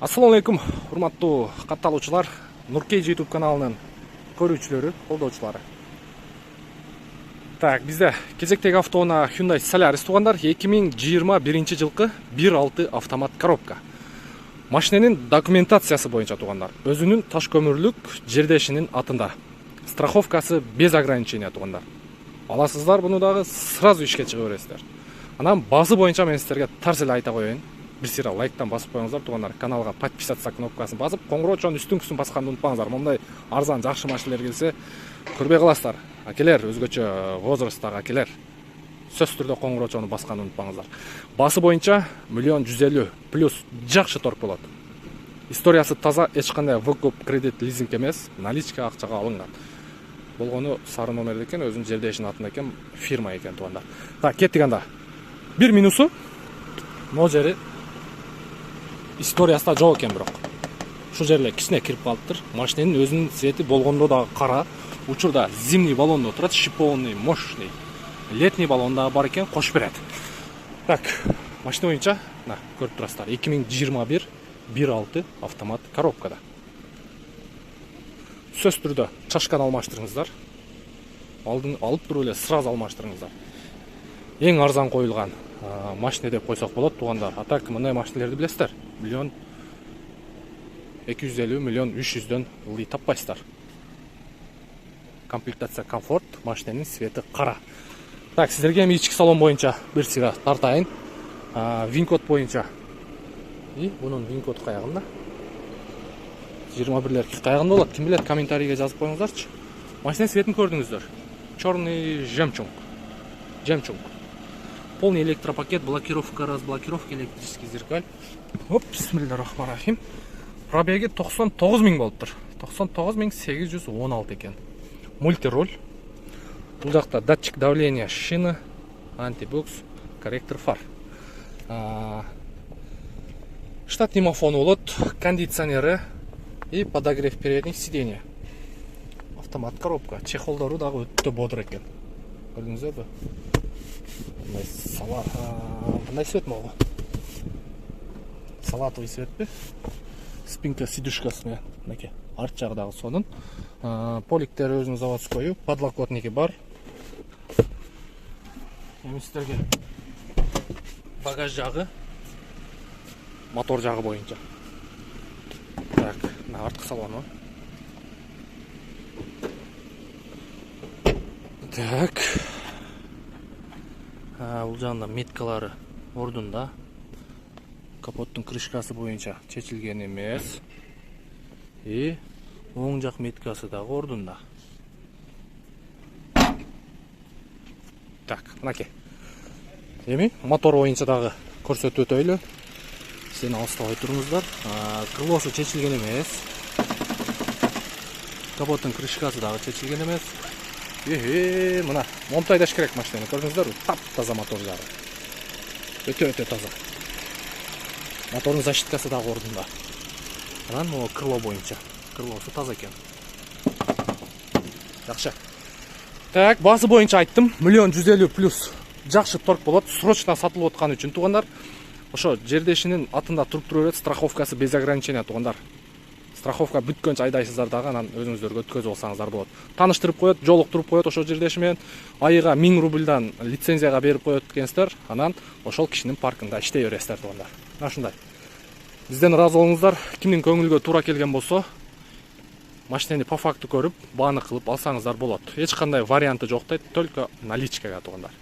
Assalamu алейкум, урматтуу катталуучулар, Нуркейж YouTube каналынын көрүүчүлөрү, колдоочулары. Так, бизде кезектеги автоунаа Hyundai Solaris туугандар, 2021 жылкы 1.6 автомат коробка. Машиненин документациясы боюнча туугандар, өзүнүн таш көмүрлүк жердешинин атында. Страховкасы без ограничения туугандар. Аласыздар буну дагы сразу ишке чыга бересиздер. Анан базы боюнча мен сиздерге тарс эле айта коеюн. Bir sıra лайктан басып коюңуздар туугандар, каналга подписаться кнопкасын басып, коңгуроочонун үстүңкүсүн басканды унутпаңыздар. Мондай арзан жакшы машиналар келсе, көрбөй каласыздар. Акелер, өзгөчө возрасттагы акелер, сөзсүз түрдө коңгуроочону басканды унутпаңыздар. Басы боюнча 1.150 плюс жакшы торг болот. Историясы таза, эч кандай выкуп, кредит, лизинг эмес, наличка акчага алынган. Болгону сары номерде экен, өзүнүн жердешинин атында экен, фирма экен туугандар. Так, кеттик анда. Бир минусу могу жери историясында жок экен, бирок ушул жерлер кичине кирип калыптыр. Машиненин өзүнүн цвети болгондо дагы кара, учурда зимний баллондо отурат, шиповный, мощный. Летний баллон дагы бар экен, кошуп берет. Так, машина боюнча, мына көрүп турасыздар, 2021 1.6 автомат коробкада. Сөз түрдө чашканы алмаштырыңыздар. Алып туруп эле сразу алмаштырыңыздар. Эң арзан коюлган машина деп койсок болот туугандар. А так мындай машиналерди билесиздер. 1.250 1.300 300дөн ылдый таппайсыздар. Комплектация комфорт, машинанын цвети кара. Так, сиздерге эми ички салон боюнча бир сыйра тартайын. Вин-код боюнча. Бунун вин-коду каягында? 21-лер каягында болот? Ким билет, комментарийге жазып коюңуздарчы. Машинанын цветин көрдүңүздөр. Чёрный жемчуг. Полный электропакет, блокировка, разблокировка, электрический зеркаль. Оп, бисмиллахиррахманиррахим. Пробеги 99 000 болуптур. 99 816 экен. Мультируль. Бул жакта датчик давления шины, антибукс, корректор фар. Штатный мафон болот, кондиционери и подогрев передних сидений. Автомат коробка. Чехолдору дагы өтө бодур экен. Көрдүңүзбү? Мындай свет могу. Салатовый светпи. Спинка сидушкасы менен, мынакей, арт жагы дагы сонун. Поликтери өзүнүн заводской, подлокотники бар. Эми сиздерге багаж жагы, мотор жагы боюнча. Так, мына арткы салону. Так. Бул жагында меткалары ордунда. Капоттун крышкасы боюнча чечилген эмес. И оң жак меткасы дагы ордунда. Так, мынакей. Эми мотор боюнча дагы көрсөтүп өтөйлү. Сени алыстабай туруңуздар. Крылосу чечилген эмес. Капоттун крышкасы дагы чечилген эмес. Мына монтайдаш керек машинаны, көрдүңүздөрбү? Тап-таза мотор жагы. Өтө таза. Мотордун защиткасы дагы ордунда. Анан могу крыло боюнча. Крылосу таза экен. Жакшы. Так, базы боюнча айттым. 1.150 плюс жакшы торг болот. Срочно сатылып аткан үчүн туугандар. Ошо жердешинин атында туруп берет, страховкасы без ограничения туугандар. Страховка бүткөнчө айдайсыздар дагы, анан өзүңүздөргө өткөзүп алсаңыздар болот. Тааныштырып коет, жолуктуруп коет ошо жердеши менен. Айыга 1000 рубльдан лицензияга берип коет экенсиздер. Анан ошол кишинин паркында иштей бересиздер туугандар. Мына ушундай. Бизден ыраазы болуңуздар. Кимдин көңүлгө туура келген болсо, машинени по факту көрүп, бааны кылып алсаңыздар болот. Эч кандай варианты жок дейт, только наличкага туугандар.